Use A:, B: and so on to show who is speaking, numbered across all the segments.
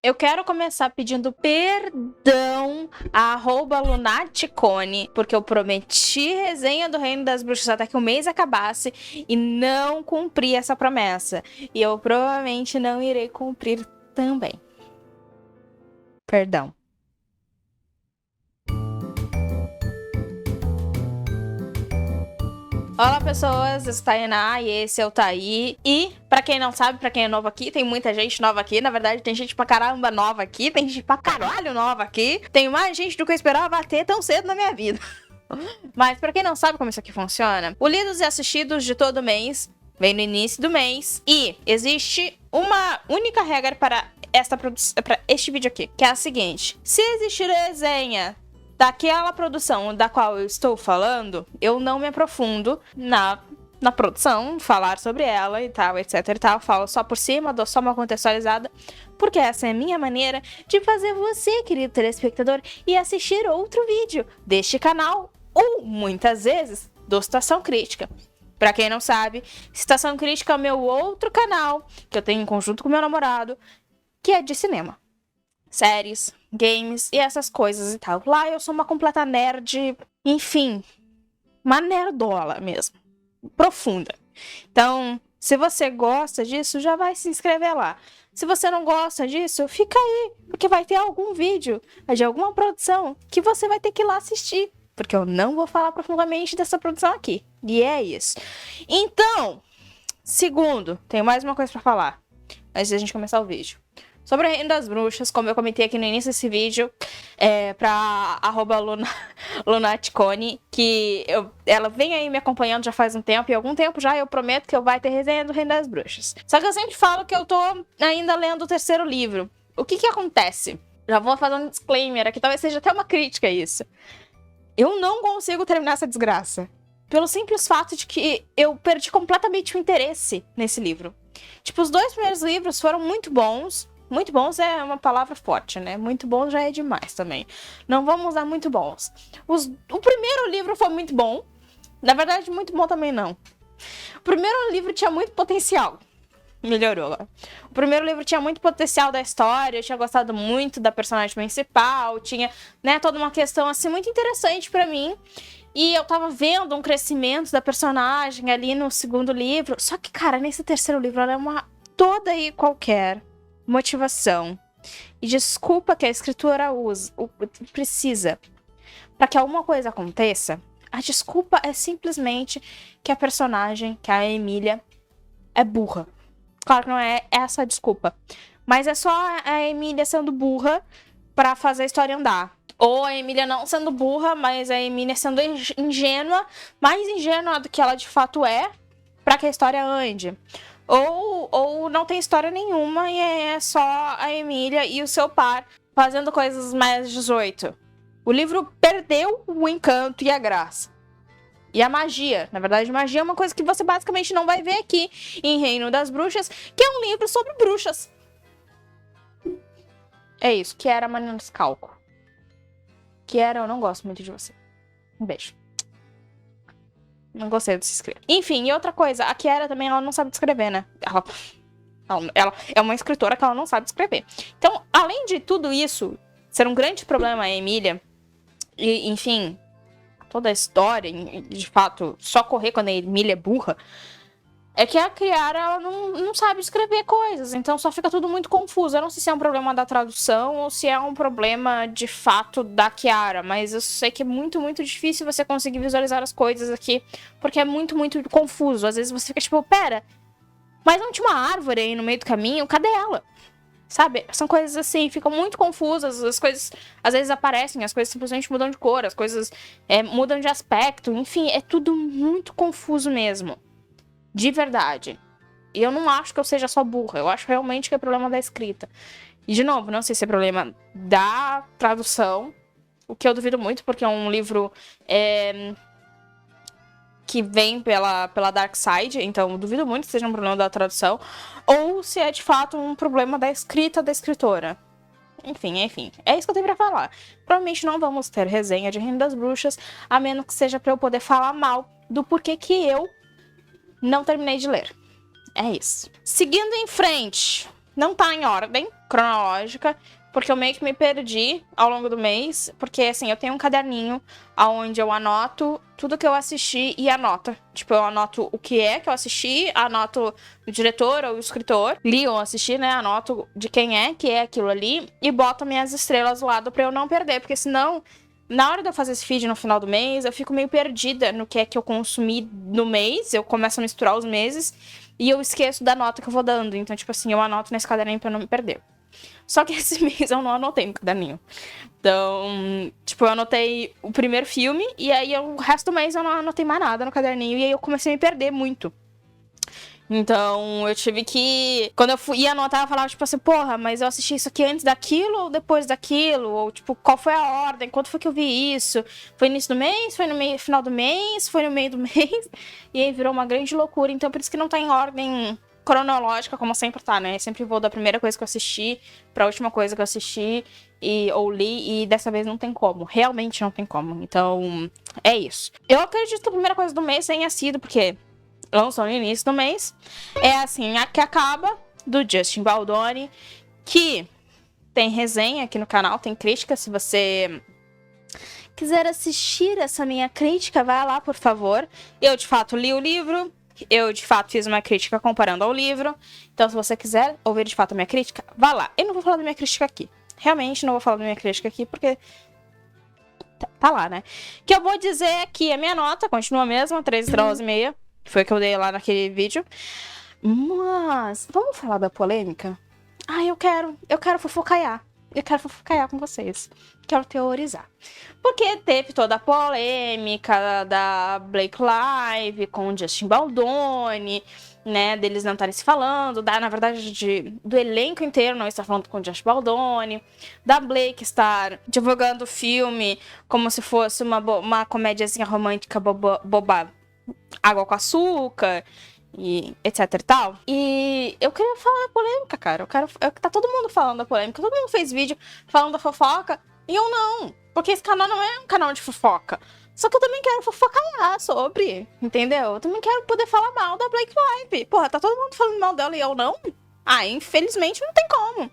A: Eu quero começar pedindo perdão a @lunaticone, porque eu prometi resenha do Reino das Bruxas até que o mês acabasse e não cumpri essa promessa. E eu provavelmente não irei cumprir também. Perdão. Olá, pessoas, eu sou Tainá e esse é o Taí. E, pra quem não sabe, pra quem é novo aqui, tem muita gente nova aqui. Na verdade, tem gente pra caramba nova aqui, tem gente pra caralho nova aqui. Tem mais gente do que eu esperava ter tão cedo na minha vida. Mas pra quem não sabe como isso aqui funciona, o Lidos e Assistidos de todo mês vem no início do mês. E existe uma única regra para este vídeo aqui, que é a seguinte: se existir resenha daquela produção da qual eu estou falando, eu não me aprofundo na produção, falar sobre ela e tal, etc e tal. Falo só por cima, dou só uma contextualizada, porque essa é a minha maneira de fazer você, querido telespectador, ir assistir outro vídeo deste canal, ou muitas vezes do Citação Crítica. Pra quem não sabe, Citação Crítica é o meu outro canal, que eu tenho em conjunto com meu namorado, que é de cinema, séries, games e essas coisas e tal. Lá eu sou uma completa nerd, enfim, uma nerdola mesmo, profunda. Então, se você gosta disso, já vai se inscrever lá. Se você não gosta disso, fica aí, porque vai ter algum vídeo de alguma produção que você vai ter que ir lá assistir, porque eu não vou falar profundamente dessa produção aqui. E é isso. Então, segundo, tenho mais uma coisa pra falar antes de a gente começar o vídeo. Sobre o Reino das Bruxas, como eu comentei aqui no início desse vídeo, pra @lunaticone, que ela vem aí me acompanhando já faz um tempo, e algum tempo já eu prometo que eu vai ter resenha do Reino das Bruxas. Só que eu sempre falo que eu tô ainda lendo o terceiro livro. O que acontece? Já vou fazer um disclaimer aqui, talvez seja até uma crítica a isso. Eu não consigo terminar essa desgraça, pelo simples fato de que eu perdi completamente o interesse nesse livro. Tipo, os 2 primeiros livros foram muito bons. Muito bons é uma palavra forte, né? Muito bom já é demais também. Não vamos usar muito bons. O primeiro livro foi muito bom. Na verdade, muito bom também não. O primeiro livro tinha muito potencial. Melhorou lá. O primeiro livro tinha muito potencial da história. Eu tinha gostado muito da personagem principal. Tinha, né, toda uma questão assim muito interessante pra mim. E eu tava vendo um crescimento da personagem ali no segundo livro. Só que, cara, nesse terceiro livro ela é uma toda e qualquer motivação e desculpa que a escritora precisa para que alguma coisa aconteça. A desculpa é simplesmente que a personagem, que a Emília, é burra. Claro que não é essa a desculpa, mas é só a Emília sendo burra para fazer a história andar. Ou a Emília não sendo burra, mas a Emília sendo ingênua, mais ingênua do que ela de fato é, para que a história ande. Ou não tem história nenhuma e é só a Emília e o seu par fazendo coisas mais 18. O livro perdeu o encanto e a graça. E a magia. Na verdade, magia é uma coisa que você basicamente não vai ver aqui em Reino das Bruxas, que é um livro sobre bruxas. É isso. Kiera Maniscalco. Kiera, eu não gosto muito de você. Um beijo. Não gostei desse escrito. Enfim, e outra coisa, a Kiera também, ela não sabe escrever, né? Ela é uma escritora que ela não sabe escrever. Então, além de tudo isso ser um grande problema a Emília, e, enfim, toda a história, de fato, só correr quando a Emília é burra, é que a Kiara, ela não sabe escrever coisas, então só fica tudo muito confuso. Eu não sei se é um problema da tradução ou se é um problema, de fato, da Kiara, mas eu sei que é muito, muito difícil você conseguir visualizar as coisas aqui, porque é muito, muito confuso. Às vezes você fica tipo, pera, mas não tinha uma árvore aí no meio do caminho? Cadê ela? Sabe? São coisas assim, ficam muito confusas, as coisas às vezes aparecem, as coisas simplesmente mudam de cor, as coisas mudam de aspecto, enfim, é tudo muito confuso mesmo. De verdade. E eu não acho que eu seja só burra. Eu acho realmente que é problema da escrita. E, de novo, não sei se é problema da tradução. O que eu duvido muito, porque é um livro que vem pela Dark Side. Então, eu duvido muito que seja um problema da tradução. Ou se é, de fato, um problema da escrita da escritora. Enfim. É isso que eu tenho pra falar. Provavelmente não vamos ter resenha de Reino das Bruxas, a menos que seja pra eu poder falar mal do porquê que eu não terminei de ler. É isso. Seguindo em frente, não tá em ordem cronológica, porque eu meio que me perdi ao longo do mês, porque, assim, eu tenho um caderninho onde eu anoto tudo que eu assisti e anoto. Tipo, eu anoto o que é que eu assisti, anoto o diretor ou o escritor, li ou assisti, né, anoto de quem é que é aquilo ali, e boto minhas estrelas do lado pra eu não perder, porque senão, na hora de eu fazer esse feed no final do mês, eu fico meio perdida no que é que eu consumi no mês, eu começo a misturar os meses, e eu esqueço da nota que eu vou dando. Então, tipo assim, eu anoto nesse caderninho pra não me perder. Só que esse mês eu não anotei no caderninho. Então, tipo, eu anotei o primeiro filme e aí o resto do mês eu não anotei mais nada no caderninho. E aí eu comecei a me perder muito. Então, eu tive que... Quando eu ia anotar, eu falava, tipo assim, porra, mas eu assisti isso aqui antes daquilo ou depois daquilo? Ou, tipo, qual foi a ordem? Quando foi que eu vi isso? Foi no início do mês? Foi no final do mês? Foi no meio do mês? E aí virou uma grande loucura. Então, por isso que não tá em ordem cronológica, como sempre tá, né? Eu sempre vou da primeira coisa que eu assisti pra última coisa que eu assisti ou li, e dessa vez não tem como. Realmente não tem como. Então, é isso. Eu acredito que a primeira coisa do mês tenha sido, porque lançou no início do mês, é assim, a que acaba, do Justin Baldoni, que tem resenha aqui no canal, tem crítica. Se você quiser assistir essa minha crítica, vai lá, por favor. Eu, de fato, li o livro. Eu, de fato, fiz uma crítica comparando ao livro. Então, se você quiser ouvir, de fato, a minha crítica, vá lá. Eu não vou falar da minha crítica aqui. Realmente não vou falar da minha crítica aqui, porque tá lá, né? O que eu vou dizer é que a minha nota continua a mesma, 3 estrelas e meia. Foi o que eu dei lá naquele vídeo. Mas, vamos falar da polêmica? Ah, eu quero fofocaiar. Eu quero fofocaiar com vocês. Quero teorizar. Porque teve toda a polêmica da Blake Live com o Justin Baldoni, né? Deles não estarem se falando, na verdade, do elenco inteiro não estar falando com o Justin Baldoni, da Blake estar divulgando o filme como se fosse uma comédiazinha romântica boba, água com açúcar, e etc e tal. E eu queria falar da polêmica, cara. Tá todo mundo falando da polêmica. Todo mundo fez vídeo falando da fofoca. E eu não. Porque esse canal não é um canal de fofoca. Só que eu também quero fofocaiar sobre. Entendeu? Eu também quero poder falar mal da Blake Lively. Porra, tá todo mundo falando mal dela e eu não? Ah, infelizmente não tem como.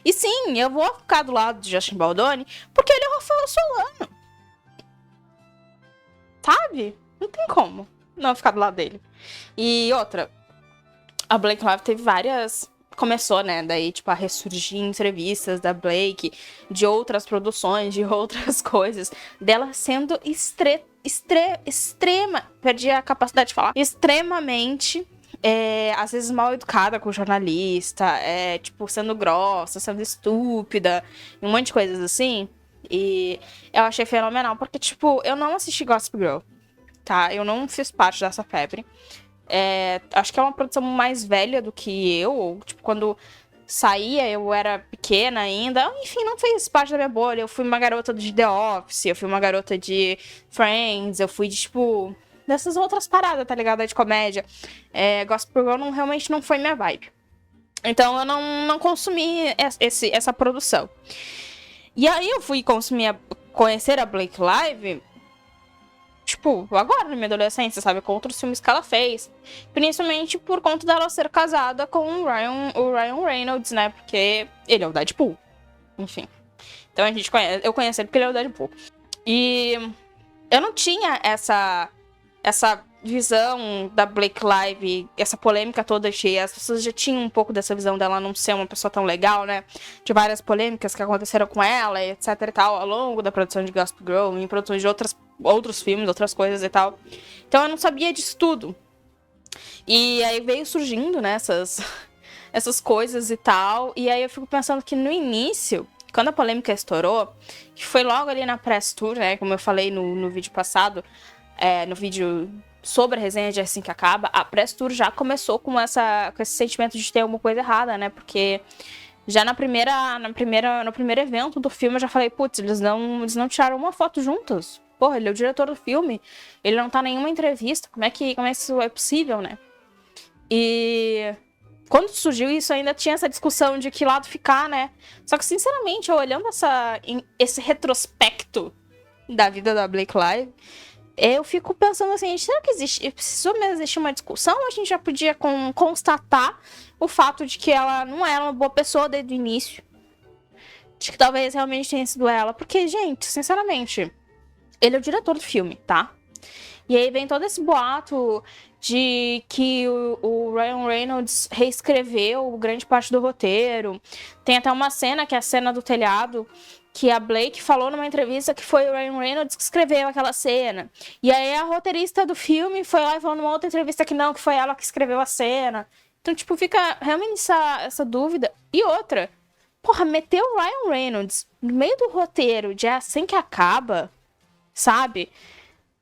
A: E sim, eu vou ficar do lado de Justin Baldoni porque ele é o Rafael Solano. Sabe? Não tem como não ficar do lado dele. E outra, a Blake Lively teve várias... Começou, né, daí, tipo, a ressurgir entrevistas da Blake, de outras produções, de outras coisas, dela sendo extrema, perdi a capacidade de falar, extremamente, às vezes mal educada com o jornalista, tipo, sendo grossa, sendo estúpida, um monte de coisas assim. E eu achei fenomenal, porque, tipo, eu não assisti Gossip Girl, tá? Eu não fiz parte dessa febre. Acho que é uma produção mais velha do que eu. Ou, tipo, quando saía, eu era pequena ainda. Enfim, não fez parte da minha bolha. Eu fui uma garota de The Office, eu fui uma garota de Friends, eu fui de, tipo, dessas outras paradas, tá ligado? De comédia. Gossip Girl realmente não foi minha vibe. Então eu não consumi essa produção. E aí eu fui conhecer a Blake Lively, tipo, agora, na minha adolescência, sabe? Com outros filmes que ela fez. Principalmente por conta dela ser casada com o Ryan Reynolds, né? Porque ele é o Deadpool. Enfim. Então eu conheci ele porque ele é o Deadpool. E eu não tinha essa visão da Blake Lively, essa polêmica toda cheia. As pessoas já tinham um pouco dessa visão dela não ser uma pessoa tão legal, né? De várias polêmicas que aconteceram com ela, etc e tal, ao longo da produção de Gossip Girl, em produções de outros filmes, outras coisas e tal. Então eu não sabia disso tudo. E aí veio surgindo, né, essas coisas e tal. E aí eu fico pensando que no início, quando a polêmica estourou, que foi logo ali na press tour, né, como eu falei no vídeo passado, no vídeo sobre a resenha de Assim Que Acaba, a press tour já começou com esse sentimento de ter alguma coisa errada, né? Porque já no primeiro evento do filme eu já falei, putz, eles não tiraram uma foto juntos. Porra, ele é o diretor do filme, ele não tá em nenhuma entrevista, como é que isso é possível, né? E quando surgiu isso, ainda tinha essa discussão de que lado ficar, né? Só que, sinceramente, olhando esse retrospecto da vida da Blake Lively, Eu fico pensando assim, será que precisou mesmo existir uma discussão ou a gente já podia constatar o fato de que ela não era uma boa pessoa desde o início? De que talvez realmente tenha sido ela. Porque, gente, sinceramente, ele é o diretor do filme, tá? E aí vem todo esse boato de que o Ryan Reynolds reescreveu grande parte do roteiro. Tem até uma cena, que é a cena do telhado, que a Blake falou numa entrevista que foi o Ryan Reynolds que escreveu aquela cena. E aí a roteirista do filme foi lá e falou numa outra entrevista que não, que foi ela que escreveu a cena. Então, tipo, fica realmente essa dúvida. E outra, porra, meter o Ryan Reynolds no meio do roteiro de É Assim Que Acaba, sabe?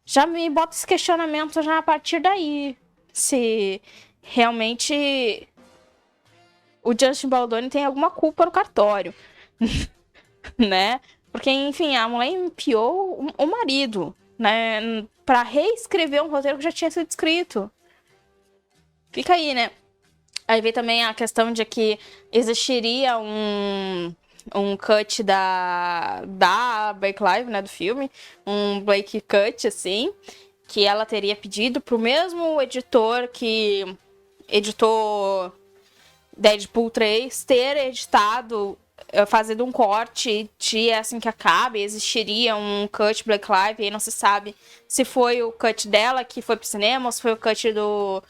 A: Já me bota esse questionamento já a partir daí. Se realmente o Justin Baldoni tem alguma culpa no cartório. Né? Porque, enfim, a mulher enfiou o marido, né? Pra reescrever um roteiro que já tinha sido escrito. Fica aí, né? Aí vem também a questão de que existiria um cut da Blake Lively, né, do filme, um Blake cut, assim, que ela teria pedido pro mesmo editor que editou Deadpool 3 ter editado, fazendo um corte de É Assim Que Acaba, existiria um cut Blake Lively, e não se sabe se foi o cut dela que foi pro cinema ou se foi o cut do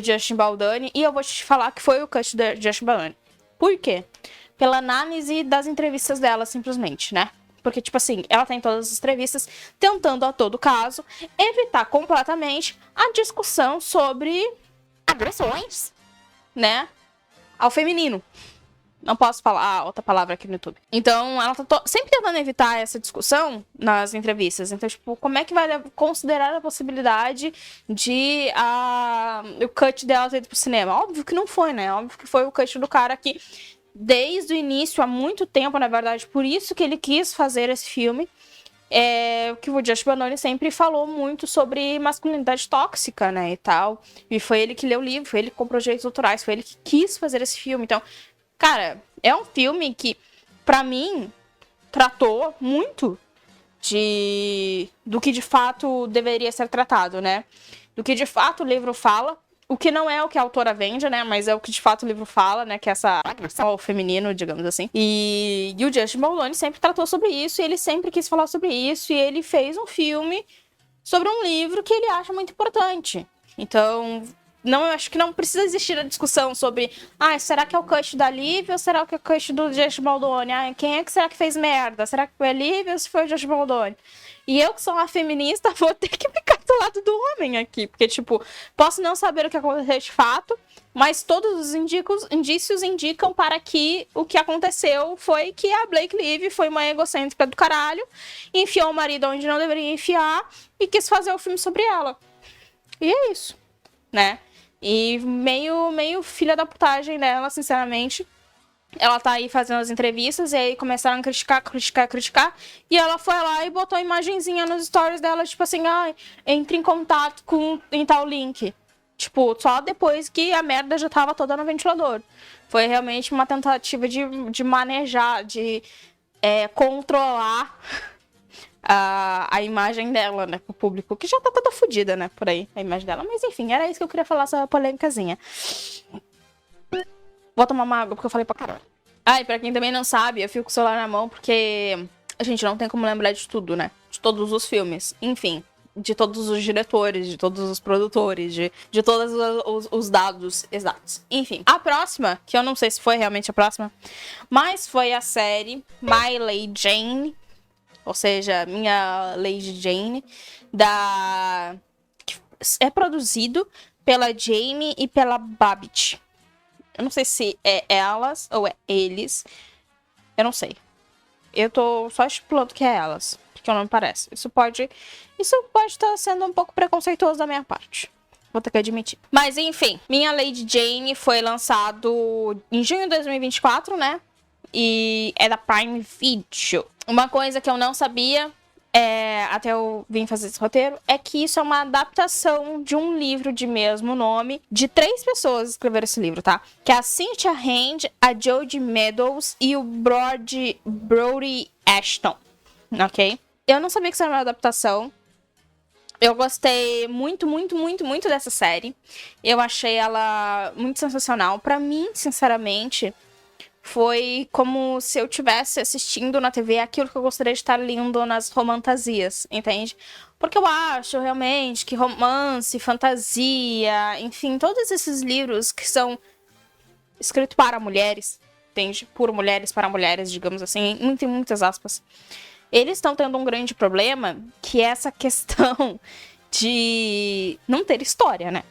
A: Justin Baldoni, e eu vou te falar que foi o cut do Justin Baldoni. Por quê? Pela análise das entrevistas dela, simplesmente, né? Porque, tipo assim, ela tá em todas as entrevistas tentando, a todo caso, evitar completamente a discussão sobre agressões, né? Ao feminino. Não posso falar outra palavra aqui no YouTube. Então, ela tá sempre tentando evitar essa discussão nas entrevistas. Então, tipo, como é que vai considerar a possibilidade de o cut dela ter ido pro cinema? Óbvio que não foi, né? Óbvio que foi o cut do cara que, desde o início, há muito tempo, na verdade, por isso que ele quis fazer esse filme, que o Justin Baldoni sempre falou muito sobre masculinidade tóxica, né, e tal. E foi ele que leu o livro, foi ele que comprou direitos autorais, foi ele que quis fazer esse filme. Então, cara, é um filme que, pra mim, tratou muito do que de fato deveria ser tratado, né? Do que de fato o livro fala. O que não é o que a autora vende, né? Mas é o que de fato o livro fala, né? Que é essa agressão ao feminino, digamos assim. E o Justin Baldoni sempre tratou sobre isso, e ele sempre quis falar sobre isso, e ele fez um filme sobre um livro que ele acha muito importante. Então, eu acho que não precisa existir a discussão sobre será que é o cut da Liv ou será que é o cut do Justin Baldoni? Quem é que será que fez merda? Será que foi a Liv ou se foi o Justin Baldoni? E eu, que sou uma feminista, vou ter que ficar do lado do homem aqui. Porque, tipo, posso não saber o que aconteceu de fato, mas todos os indícios indicam para que o que aconteceu foi que a Blake Lively foi uma egocêntrica do caralho, enfiou o marido onde não deveria enfiar e quis fazer o filme sobre ela. E é isso, né? E meio filha da putagem dela, sinceramente. Ela tá aí fazendo as entrevistas e aí começaram a criticar. E ela foi lá e botou a imagenzinha nos stories dela, tipo assim, entre em contato em tal link. Tipo, só depois que a merda já tava toda no ventilador. Foi realmente uma tentativa de manejar, de controlar a imagem dela, né, pro público, que já tá toda fodida, né, por aí, a imagem dela. Mas enfim, era isso que eu queria falar, essa polêmicazinha. Vou tomar uma água porque eu falei pra caralho. E pra quem também não sabe, eu fico com o celular na mão porque a gente não tem como lembrar de tudo, né? De todos os filmes. Enfim, de todos os diretores, de todos os produtores, de todos os dados exatos. Enfim, a próxima, que eu não sei se foi realmente a próxima, mas foi a série My Lady Jane, ou seja, Minha Lady Jane, que é produzido pela Jamie e pela Babbitt. Eu não sei se é elas ou é eles. Eu não sei. Eu tô só estipulando que é elas, porque não me parece. Isso pode estar sendo um pouco preconceituoso da minha parte. Vou ter que admitir. Mas enfim, Minha Lady Jane foi lançado em junho de 2024, né? E é da Prime Video. Uma coisa que eu não sabia, até eu vim fazer esse roteiro, é que isso é uma adaptação de um livro de mesmo nome, de 3 pessoas que escreveram esse livro, tá? Que é a Cynthia Hand, a Jodie Meadows e o Brody Ashton, ok? Eu não sabia que isso era uma adaptação. Eu gostei muito, muito, muito, muito dessa série. Eu achei ela muito sensacional. Pra mim, sinceramente, foi como se eu tivesse assistindo na TV aquilo que eu gostaria de estar lendo nas romantasias, entende? Porque eu acho realmente que romance, fantasia, enfim, todos esses livros que são escritos para mulheres, entende? Por mulheres para mulheres, digamos assim, em muitas aspas. Eles estão tendo um grande problema, que é essa questão de não ter história, né?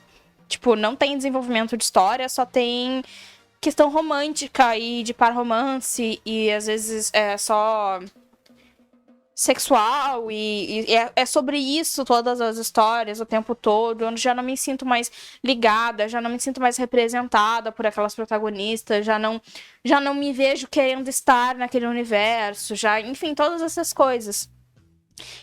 A: Tipo, não tem desenvolvimento de história, só tem questão romântica e de par romance, e às vezes é só sexual, e é sobre isso todas as histórias o tempo todo. Eu já não me sinto mais ligada, já não me sinto mais representada por aquelas protagonistas, já não me vejo querendo estar naquele universo, já, enfim, todas essas coisas.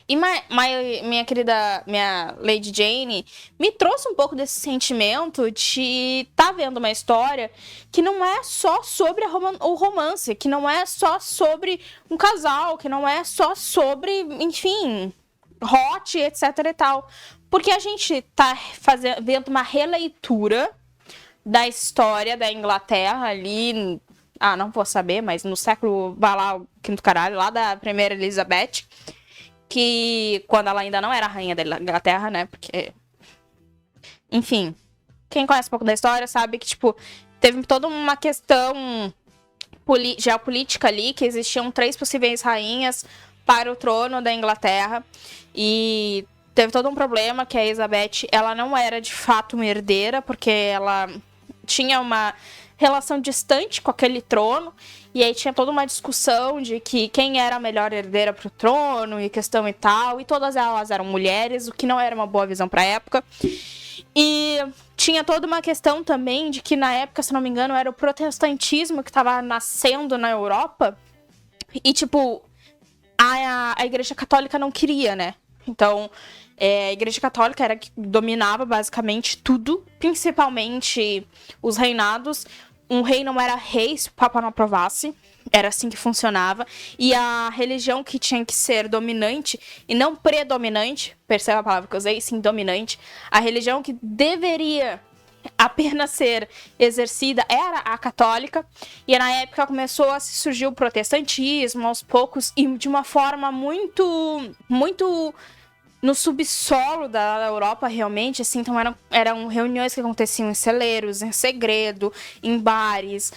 A: E minha querida, minha Lady Jane, me trouxe um pouco desse sentimento de tá vendo uma história que não é só sobre o romance, que não é só sobre um casal, que não é só sobre, enfim, hot, etc e tal. Porque a gente tá vendo uma releitura da história da Inglaterra ali, não vou saber, mas no século, vai lá, o quinto caralho, lá da primeira Elizabeth, que quando ela ainda não era rainha da Inglaterra, né? Porque, enfim, quem conhece um pouco da história sabe que, tipo, teve toda uma questão geopolítica ali, que existiam 3 possíveis rainhas para o trono da Inglaterra, e teve todo um problema que a Elizabeth, ela não era de fato uma herdeira, porque ela tinha uma relação distante com aquele trono, e aí tinha toda uma discussão de que quem era a melhor herdeira pro trono, e questão e tal, e todas elas eram mulheres, o que não era uma boa visão pra época. E tinha toda uma questão também de que na época, se não me engano, era o protestantismo que estava nascendo na Europa, e tipo, a Igreja Católica não queria, né? Então, a Igreja Católica era que dominava basicamente tudo, principalmente os reinados. Um rei não era rei se o Papa não aprovasse. Era assim que funcionava. E a religião que tinha que ser dominante, e não predominante, perceba a palavra que eu usei, sim, dominante. A religião que deveria apenas ser exercida era a católica. E na época começou a surgir o protestantismo aos poucos, e de uma forma muito, muito no subsolo da Europa, realmente, assim. Então eram reuniões que aconteciam em celeiros, em segredo, em bares.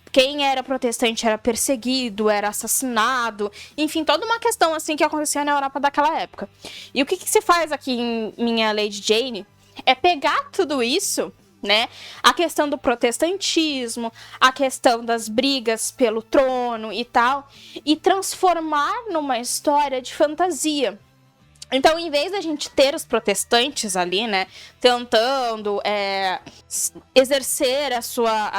A: Quem era protestante era perseguido, era assassinado. Enfim, toda uma questão, assim, que acontecia na Europa daquela época. E o que se faz aqui em minha Lady Jane é pegar tudo isso, né? A questão do protestantismo, a questão das brigas pelo trono e tal, e transformar numa história de fantasia. Então, em vez da gente ter os protestantes ali, né, tentando exercer a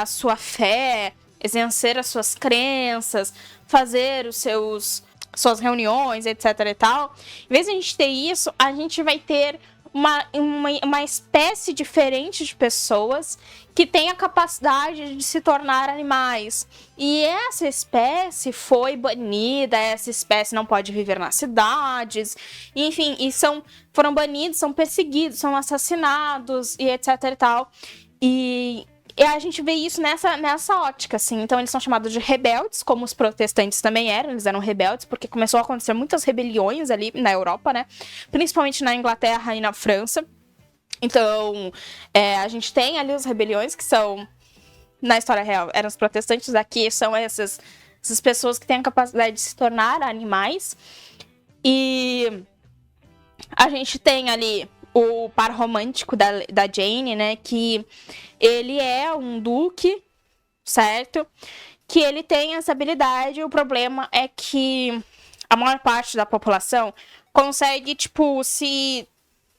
A: sua fé, exercer as suas crenças, fazer suas reuniões, etc e tal, em vez de a gente ter isso, a gente vai ter uma espécie diferente de pessoas que tem a capacidade de se tornar animais. E essa espécie foi banida, essa espécie não pode viver nas cidades, enfim, e foram banidos, são perseguidos, são assassinados, e etc e tal. E a gente vê isso nessa ótica, assim. Então, eles são chamados de rebeldes, como os protestantes também eram. Eles eram rebeldes, porque começou a acontecer muitas rebeliões ali na Europa, né? Principalmente na Inglaterra e na França. Então, a gente tem ali as rebeliões, que são, na história real, eram os protestantes. Aqui são essas pessoas que têm a capacidade de se tornar animais. E a gente tem ali o par romântico da Jane, né? Que ele é um duque, certo? Que ele tem essa habilidade. O problema é que a maior parte da população consegue, tipo, se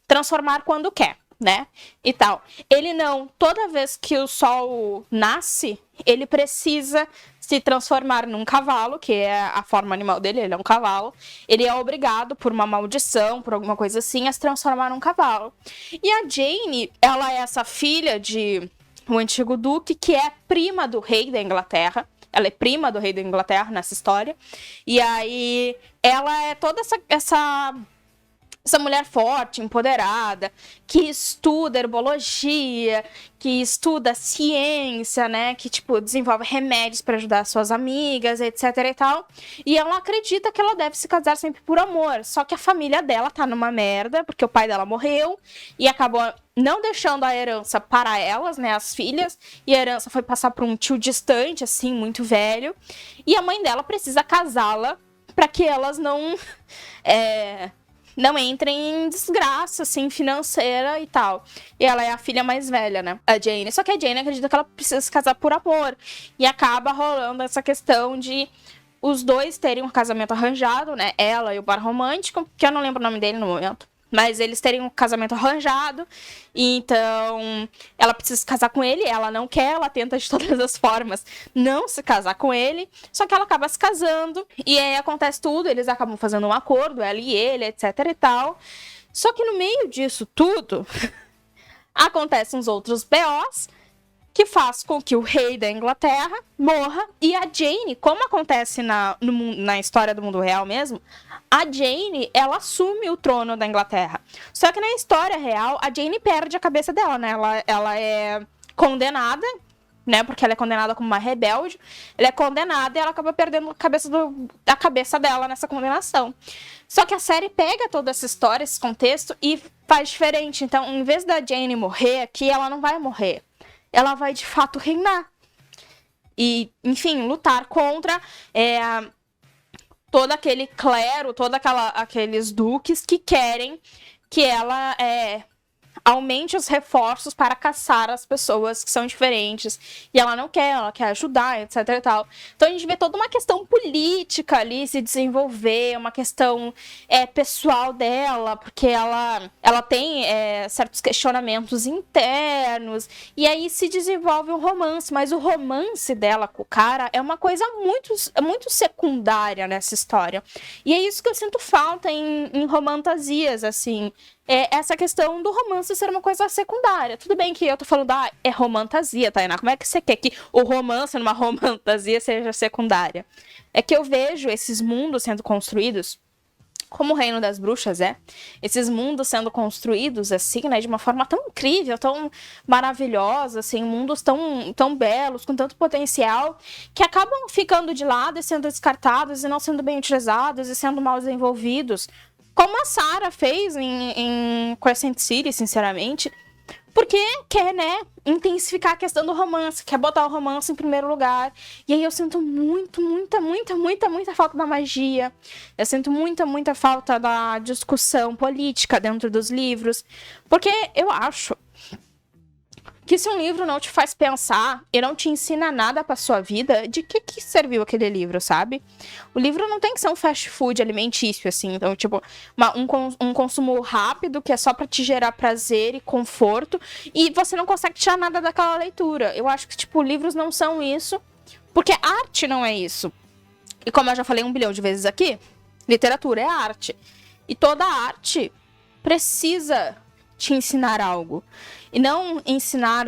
A: transformar quando quer, né? E tal. Ele não. Toda vez que o sol nasce, ele precisa se transformar num cavalo, que é a forma animal dele, ele é um cavalo. Ele é obrigado, por uma maldição, por alguma coisa assim, a se transformar num cavalo. E a Jane, ela é essa filha de um antigo duque, que é prima do rei da Inglaterra. Ela é prima do rei da Inglaterra nessa história. E aí, ela é toda essa mulher forte, empoderada, que estuda herbologia, que estuda ciência, né? Que, tipo, desenvolve remédios para ajudar suas amigas, etc e tal. E ela acredita que ela deve se casar sempre por amor. Só que a família dela tá numa merda, porque o pai dela morreu e acabou não deixando a herança para elas, né? As filhas. E a herança foi passar para um tio distante, assim, muito velho. E a mãe dela precisa casá-la para que elas não entrem em desgraça, assim, financeira e tal. E ela é a filha mais velha, né? A Jane. Só que a Jane acredita que ela precisa se casar por amor. E acaba rolando essa questão de os dois terem um casamento arranjado, né? Ela e o par romântico, que eu não lembro o nome dele no momento. Mas eles terem um casamento arranjado. Então, ela precisa se casar com ele. Ela não quer, ela tenta de todas as formas não se casar com ele. Só que ela acaba se casando. E aí acontece tudo. Eles acabam fazendo um acordo, ela e ele, etc e tal. Só que no meio disso tudo, acontecem uns outros BOs que faz com que o rei da Inglaterra morra. E a Jane, como acontece na história do mundo real mesmo, a Jane, ela assume o trono da Inglaterra. Só que na história real, a Jane perde a cabeça dela, né? Ela é condenada, né? Porque ela é condenada como uma rebelde. Ela é condenada e ela acaba perdendo a cabeça dela nessa condenação. Só que a série pega toda essa história, esse contexto, e faz diferente. Então, em vez da Jane morrer aqui, ela não vai morrer. Ela vai, de fato, reinar. E, enfim, lutar contra todo aquele clero, aqueles duques que querem que ela aumente os reforços para caçar as pessoas que são diferentes. E ela não quer, ela quer ajudar, etc e tal. Então a gente vê toda uma questão política ali se desenvolver, uma questão pessoal dela, porque ela tem certos questionamentos internos. E aí se desenvolve um romance, mas o romance dela com o cara é uma coisa muito, muito secundária nessa história. E é isso que eu sinto falta em romantasias, assim. Essa questão do romance ser uma coisa secundária. Tudo bem que eu tô falando, é romantasia, Tainá. Como é que você quer que o romance numa romantasia seja secundária? É que eu vejo esses mundos sendo construídos, como o Reino das Bruxas esses mundos sendo construídos, assim, né, de uma forma tão incrível, tão maravilhosa, assim, mundos tão belos, com tanto potencial, que acabam ficando de lado e sendo descartados e não sendo bem utilizados e sendo mal desenvolvidos. Como a Sarah fez em Crescent City, sinceramente. Porque quer, né, intensificar a questão do romance. Quer botar o romance em primeiro lugar. E aí eu sinto muita falta da magia. Eu sinto muita falta da discussão política dentro dos livros. Porque eu acho que se um livro não te faz pensar e não te ensina nada pra sua vida, de que serviu aquele livro, sabe? O livro não tem que ser um fast food alimentício, assim. Então, tipo, um consumo rápido que é só pra te gerar prazer e conforto e você não consegue tirar nada daquela leitura. Eu acho que, tipo, livros não são isso, porque arte não é isso. E como eu já falei 1 bilhão de vezes aqui, literatura é arte. E toda arte precisa te ensinar algo. E não ensinar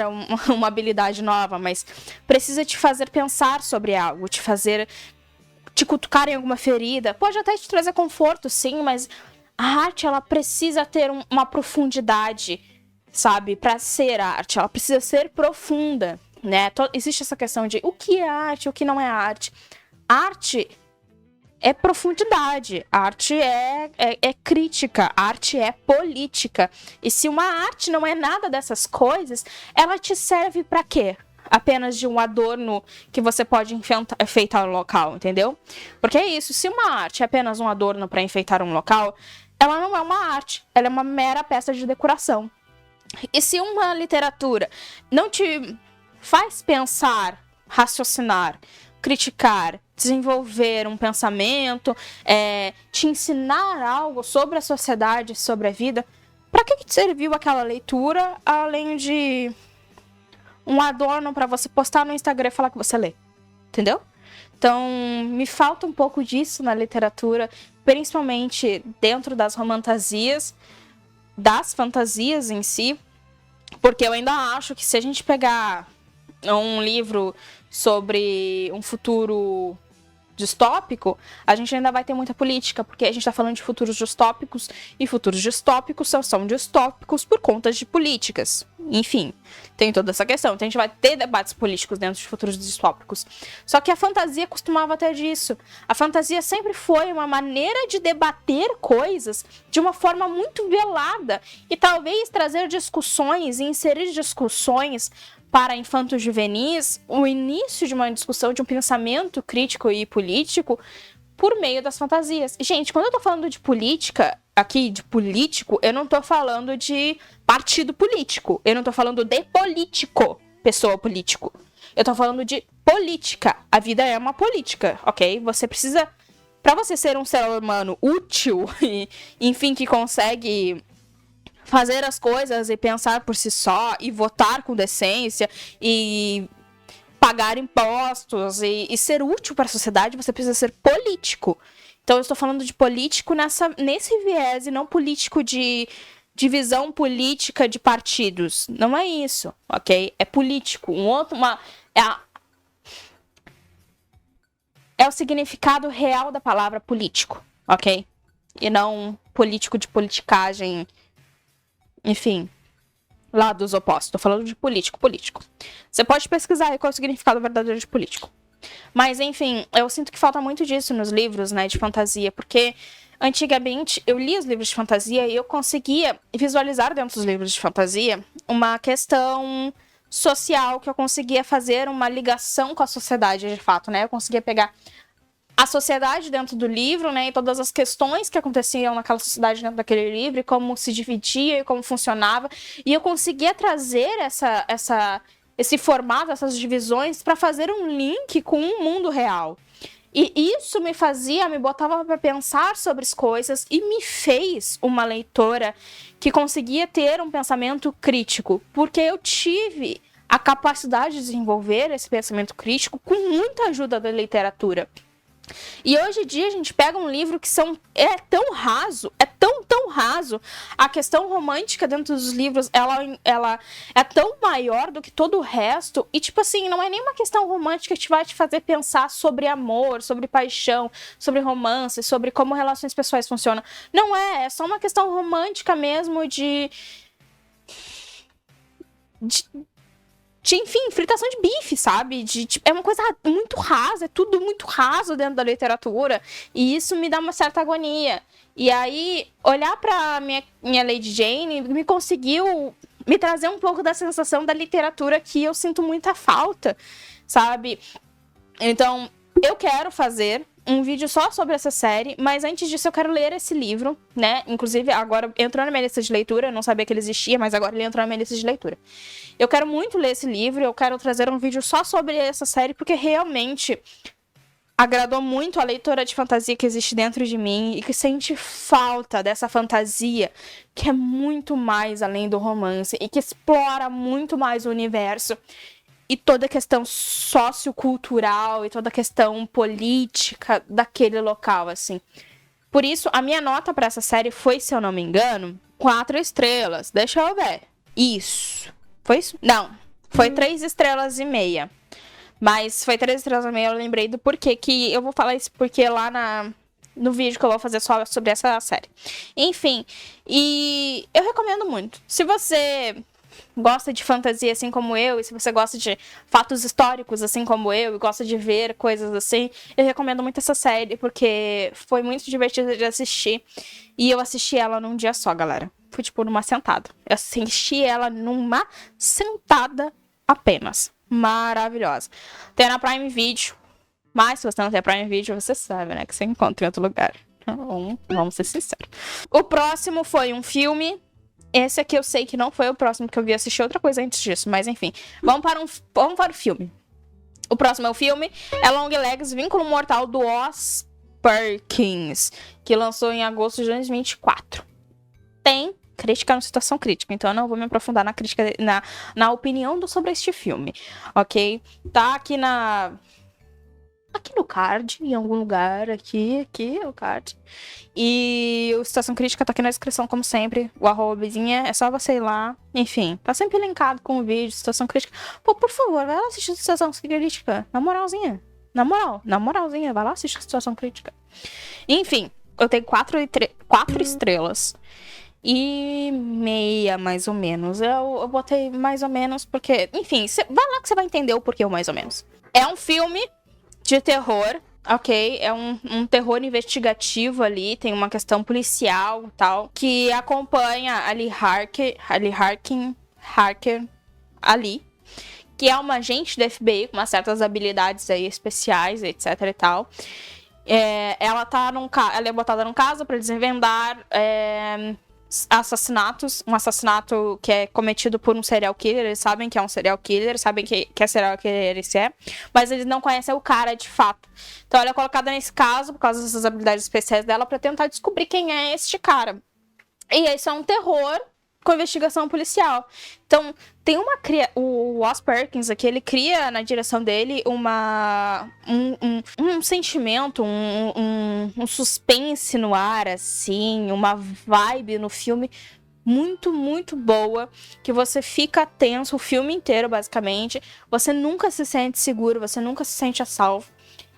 A: uma habilidade nova, mas precisa te fazer pensar sobre algo, te cutucar em alguma ferida. Pode até te trazer conforto, sim, mas a arte, ela precisa ter uma profundidade, sabe? Para ser arte, ela precisa ser profunda, né? Existe essa questão de o que é arte, o que não é arte. Arte é profundidade, arte é crítica, arte é política. E se uma arte não é nada dessas coisas, ela te serve para quê? Apenas de um adorno que você pode enfeitar um local, entendeu? Porque é isso, se uma arte é apenas um adorno para enfeitar um local, ela não é uma arte, ela é uma mera peça de decoração. E se uma literatura não te faz pensar, raciocinar, criticar, desenvolver um pensamento, te ensinar algo sobre a sociedade, sobre a vida, para que te serviu aquela leitura, além de um adorno para você postar no Instagram e falar que você lê? Entendeu? Então, me falta um pouco disso na literatura, principalmente dentro das romantasias, das fantasias em si, porque eu ainda acho que se a gente pegar um livro sobre um futuro distópico, a gente ainda vai ter muita política, porque a gente tá falando de futuros distópicos, e futuros distópicos são distópicos por conta de políticas. Enfim, tem toda essa questão. Então a gente vai ter debates políticos dentro de futuros distópicos. Só que a fantasia costumava ter disso. A fantasia sempre foi uma maneira de debater coisas de uma forma muito velada, e talvez trazer discussões e inserir discussões para infantos juvenis, o início de uma discussão, de um pensamento crítico e político por meio das fantasias. Gente, quando eu tô falando de política, aqui, de político, eu não tô falando de partido político. Eu não tô falando de político, pessoa político. Eu tô falando de política. A vida é uma política, ok? Você precisa, pra você ser um ser humano útil e, enfim, que consegue fazer as coisas e pensar por si só, e votar com decência, e pagar impostos, e ser útil para a sociedade, você precisa ser político. Então eu estou falando de político nesse viés, e não político de divisão política de partidos. Não é isso, ok? É político. É o significado real da palavra político, ok? E não político de politicagem. Enfim, lados opostos. Tô falando de político. Você pode pesquisar aí qual é o significado verdadeiro de político. Mas, enfim, eu sinto que falta muito disso nos livros, né, de fantasia, porque antigamente eu lia os livros de fantasia e eu conseguia visualizar dentro dos livros de fantasia uma questão social, que eu conseguia fazer uma ligação com a sociedade, de fato, né? Eu conseguia pegar a sociedade dentro do livro, né, e todas as questões que aconteciam naquela sociedade dentro daquele livro, e como se dividia e como funcionava, e eu conseguia trazer esse formato, essas divisões, para fazer um link com o mundo real. E isso me botava para pensar sobre as coisas, e me fez uma leitora que conseguia ter um pensamento crítico, porque eu tive a capacidade de desenvolver esse pensamento crítico com muita ajuda da literatura. E hoje em dia a gente pega um livro que é tão raso, é tão raso. A questão romântica dentro dos livros, ela é tão maior do que todo o resto. E tipo assim, não é nenhuma questão romântica que vai te fazer pensar sobre amor, sobre paixão, sobre romance, sobre como relações pessoais funcionam. Não é só uma questão romântica mesmo de enfim, fritação de bife, sabe? É uma coisa muito rasa, é tudo muito raso dentro da literatura, e isso me dá uma certa agonia. E aí, olhar pra minha Lady Jane me conseguiu me trazer um pouco da sensação da literatura que eu sinto muita falta, sabe? Então, eu quero fazer um vídeo só sobre essa série, mas antes disso eu quero ler esse livro, né? Inclusive, agora entrou na minha lista de leitura, eu não sabia que ele existia, mas agora ele entrou na minha lista de leitura. Eu quero muito ler esse livro, eu quero trazer um vídeo só sobre essa série, porque realmente agradou muito a leitora de fantasia que existe dentro de mim, e que sente falta dessa fantasia que é muito mais além do romance, e que explora muito mais o universo. E toda a questão sociocultural e toda a questão política daquele local, assim. Por isso, a minha nota pra essa série foi, se eu não me engano, 4 estrelas. Deixa eu ver. Isso. Foi isso? Não. Foi 3 estrelas e meia. Mas foi 3 estrelas e meia, eu lembrei do porquê que... Eu vou falar esse porquê lá no vídeo que eu vou fazer só sobre essa série. Enfim, e eu recomendo muito. Se você gosta de fantasia assim como eu, e se você gosta de fatos históricos assim como eu, e gosta de ver coisas assim, eu recomendo muito essa série, porque foi muito divertida de assistir. E eu assisti ela num dia só, galera. Foi tipo numa sentada. Eu assisti ela numa sentada apenas. Maravilhosa. Tem na Prime Video. Mas se você não tem Prime Video, você sabe, né? Que você encontra em outro lugar. Vamos ser sinceros. O próximo foi um filme. Esse aqui eu sei que não foi o próximo, que eu vi assistir outra coisa antes disso. Mas enfim, vamos para o filme. O próximo é o filme. É Long Legs, Vínculo Mortal do Oz Perkins, que lançou em agosto de 2024. Tem crítica na situação crítica, então eu não vou me aprofundar na crítica, na opinião sobre este filme, ok? Tá aqui no card, em algum lugar, aqui é o card. E o Situação Crítica tá aqui na descrição, como sempre. O arrobazinha, é só você ir lá. Enfim, tá sempre linkado com o vídeo, Situação Crítica. Pô, por favor, vai lá assistir Situação Crítica, na moralzinha. Na moralzinha, vai lá assistir Situação Crítica. Enfim, eu tenho 4 estrelas. E meia, mais ou menos. Eu botei mais ou menos porque... Enfim, vai lá que você vai entender o porquê o mais ou menos. É um filme de terror, ok? É um terror investigativo ali. Tem uma questão policial e tal. Que acompanha Ali Harker, que é uma agente da FBI com umas certas habilidades aí especiais, etc e tal. Ela é botada num caso para desvendar assassinatos. Um assassinato que é cometido por um serial killer. Eles sabem que é um serial killer, sabem que é serial killer esse mas eles não conhecem o cara de fato. Então ela é colocada nesse caso por causa dessas habilidades especiais dela para tentar descobrir quem é este cara. E isso é um terror com investigação policial. Então, tem o Wes Perkins aqui, ele cria na direção dele um sentimento, um suspense no ar, assim, uma vibe no filme muito, muito boa, que você fica tenso o filme inteiro, basicamente. Você nunca se sente seguro, você nunca se sente a salvo.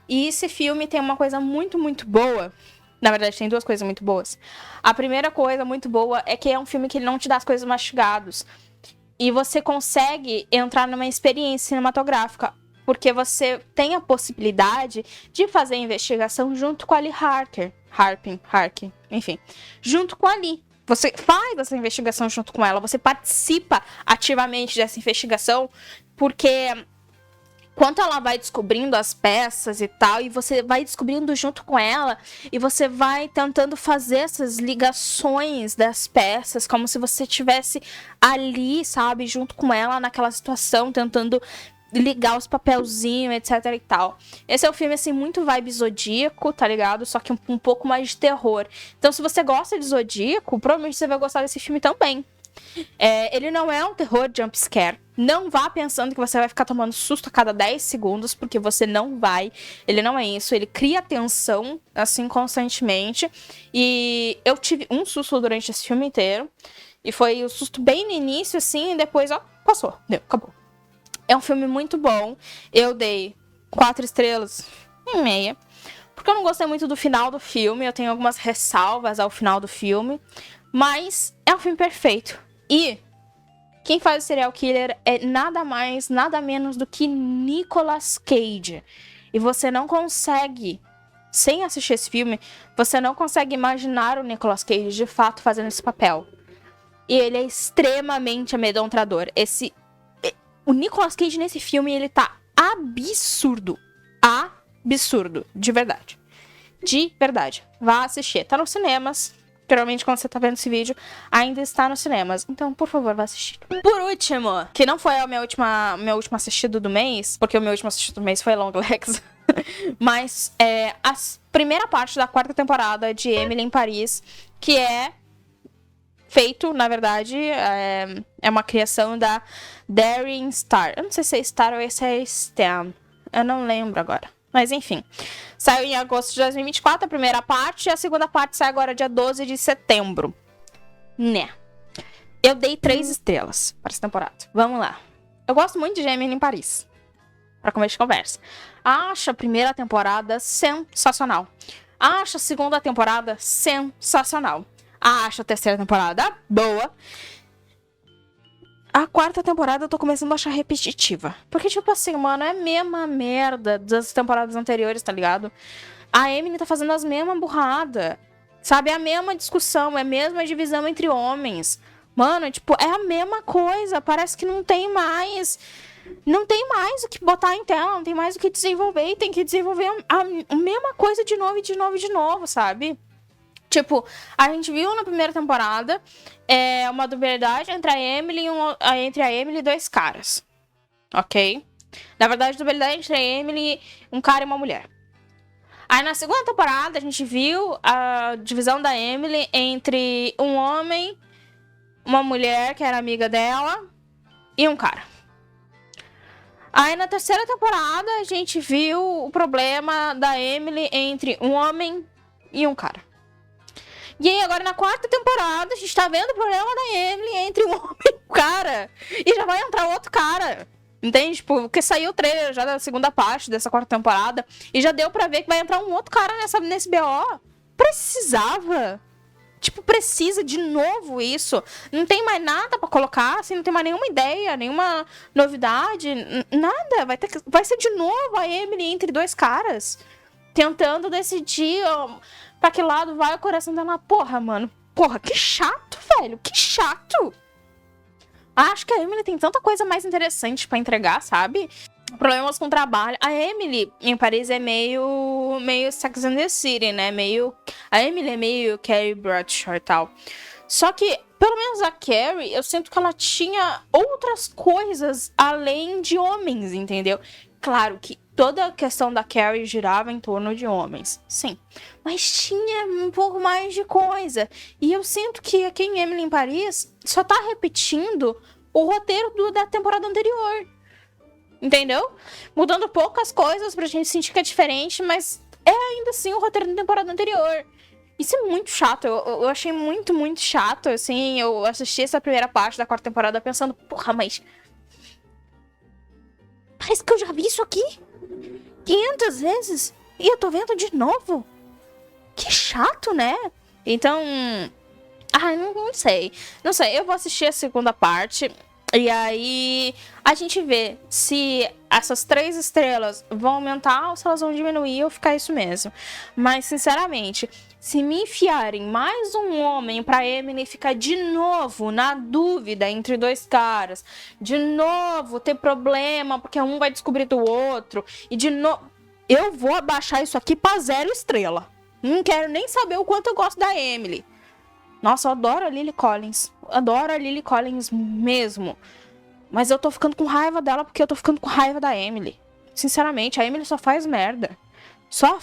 A: E esse filme tem uma coisa muito, muito boa. Na verdade, tem duas coisas muito boas. A primeira coisa muito boa é que é um filme que ele não te dá as coisas mastigadas. E você consegue entrar numa experiência cinematográfica. Porque você tem a possibilidade de fazer a investigação junto com a Ali Harker. Enfim. Junto com a Ali. Você faz essa investigação junto com ela. Você participa ativamente dessa investigação. Porque... Quando ela vai descobrindo as peças e tal, e você vai descobrindo junto com ela, e você vai tentando fazer essas ligações das peças, como se você estivesse ali, sabe, junto com ela naquela situação, tentando ligar os papelzinhos, etc e tal. Esse é um filme, assim, muito vibe Zodíaco, tá ligado? Só que um pouco mais de terror. Então, se você gosta de Zodíaco, provavelmente você vai gostar desse filme também. Ele não é um terror jumpscare. Não vá pensando que você vai ficar tomando susto a cada 10 segundos, porque você não vai. Ele não é isso. Ele cria tensão, assim, constantemente. E eu tive um susto durante esse filme inteiro. E foi o susto bem no início, assim, e depois, ó, passou. Deu, acabou. É um filme muito bom. Eu dei 4 estrelas e meia. Porque eu não gostei muito do final do filme. Eu tenho algumas ressalvas ao final do filme. Mas é um filme perfeito. E quem faz o serial killer é nada mais, nada menos do que Nicolas Cage. E você não consegue, sem assistir esse filme, você não consegue imaginar o Nicolas Cage de fato fazendo esse papel. E ele é extremamente amedrontador. O Nicolas Cage nesse filme, ele tá absurdo. Absurdo. De verdade. De verdade. Vá assistir. Tá nos cinemas. Geralmente, quando você tá vendo esse vídeo, ainda está nos cinemas. Então, por favor, vá assistir. Por último, que não foi a meu último assistido do mês, porque o meu último assistido do mês foi Longlegs, mas a primeira parte da 4ª temporada de Emily em Paris, que é feito, na verdade, é uma criação da Darren Star. Eu não sei se é Star ou se é Stan. Eu não lembro agora. Mas enfim, saiu em agosto de 2024 a primeira parte e a segunda parte sai agora dia 12 de setembro. Né? Eu dei 3 estrelas para essa temporada. Vamos lá. Eu gosto muito de Emily em Paris. Para começo de conversa. Acho a primeira temporada sensacional. Acho a segunda temporada sensacional. Acho a terceira temporada boa. A 4ª temporada eu tô começando a achar repetitiva. Porque, tipo assim, mano, é a mesma merda das temporadas anteriores, tá ligado? A Emily tá fazendo as mesmas burradas. Sabe? É a mesma discussão, é a mesma divisão entre homens. Mano, tipo, é a mesma coisa. Parece que não tem mais... Não tem mais o que botar em tela, não tem mais o que desenvolver. E tem que desenvolver a mesma coisa de novo, de novo, sabe? Tipo, a gente viu na primeira temporada uma dualidade entre a Emily e 2 caras. Ok? Na verdade, dualidade entre a Emily, um cara e uma mulher. Aí na segunda temporada a gente viu a divisão da Emily entre um homem, uma mulher que era amiga dela e um cara. Aí na terceira temporada a gente viu o problema da Emily entre um homem e um cara. E aí, agora na 4ª temporada, a gente tá vendo o problema da Emily entre um homem e um cara. E já vai entrar outro cara. Entende? Tipo, porque saiu o trailer já da segunda parte dessa 4ª temporada e já deu pra ver que vai entrar um outro cara nesse BO. Precisava. Tipo, precisa de novo isso. Não tem mais nada pra colocar, assim, não tem mais nenhuma ideia, nenhuma novidade, nada. Vai ser de novo a Emily entre dois caras, tentando decidir pra que lado vai o coração dela. Porra, mano. Porra, que chato, velho. Que chato. Acho que a Emily tem tanta coisa mais interessante pra entregar, sabe? Problemas com o trabalho. A Emily em Paris é meio Sex and the City, né? A Emily é meio Carrie Bradshaw e tal. Só que, pelo menos a Carrie, eu sinto que ela tinha outras coisas além de homens, entendeu? Claro que toda a questão da Carrie girava em torno de homens, sim. Mas tinha um pouco mais de coisa. E eu sinto que aqui em Emily em Paris só tá repetindo o roteiro da temporada anterior. Entendeu? Mudando poucas coisas pra gente sentir que é diferente, mas é ainda assim o roteiro da temporada anterior. Isso é muito chato. Eu achei muito, muito chato, assim. Eu assisti essa primeira parte da 4ª temporada pensando, porra, mas... parece que eu já vi isso aqui 500 vezes e eu tô vendo de novo. Que chato, né? Então... não sei. Não sei, eu vou assistir a segunda parte... E aí, a gente vê se essas 3 estrelas vão aumentar ou se elas vão diminuir ou ficar isso mesmo. Mas, sinceramente, se me enfiarem mais um homem pra Emily ficar de novo na dúvida entre 2 caras, de novo ter problema porque um vai descobrir do outro, e de novo... eu vou abaixar isso aqui pra 0 estrela. Não quero nem saber o quanto eu gosto da Emily. Nossa, eu adoro a Lily Collins. Adoro a Lily Collins mesmo. Mas eu tô ficando com raiva dela porque eu tô ficando com raiva da Emily. Sinceramente, a Emily só faz merda. Só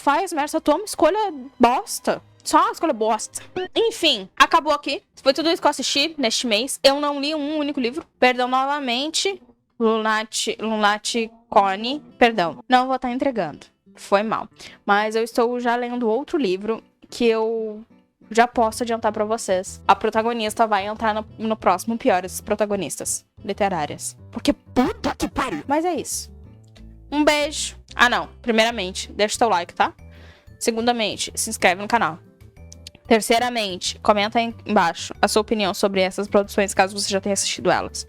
A: toma escolha bosta. Só uma escolha bosta. Enfim, acabou aqui. Foi tudo isso que eu assisti neste mês. Eu não li um único livro. Perdão novamente. Lunaticone. Perdão. Não vou estar entregando. Foi mal. Mas eu estou já lendo outro livro que eu... já posso adiantar pra vocês. A protagonista vai entrar no próximo Piores Protagonistas Literárias. Porque puta que pariu. Mas é isso. Um beijo. Primeiramente, deixa o teu like, tá? Segundamente, se inscreve no canal. Terceiramente, comenta aí embaixo a sua opinião sobre essas produções, caso você já tenha assistido elas.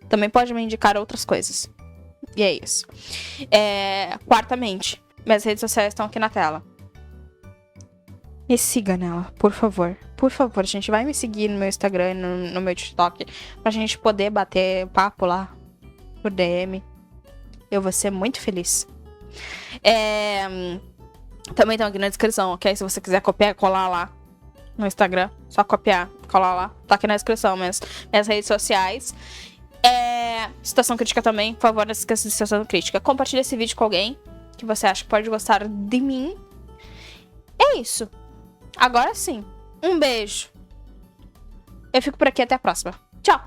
A: Também pode me indicar outras coisas. E é isso. Quartamente, minhas redes sociais estão aqui na tela. Me siga nela, por favor. Por favor, gente, vai me seguir no meu Instagram, no meu TikTok, pra gente poder bater papo lá por DM. Eu vou ser muito feliz. Também estão aqui na descrição, ok? Se você quiser copiar e colar lá no Instagram, só copiar, colar lá. Tá aqui na descrição mesmo. Minhas redes sociais. Citação crítica também, por favor, não se esqueça de citação crítica. Compartilha esse vídeo com alguém que você acha que pode gostar de mim. É isso. Agora sim, um beijo. Eu fico por aqui, até a próxima. Tchau!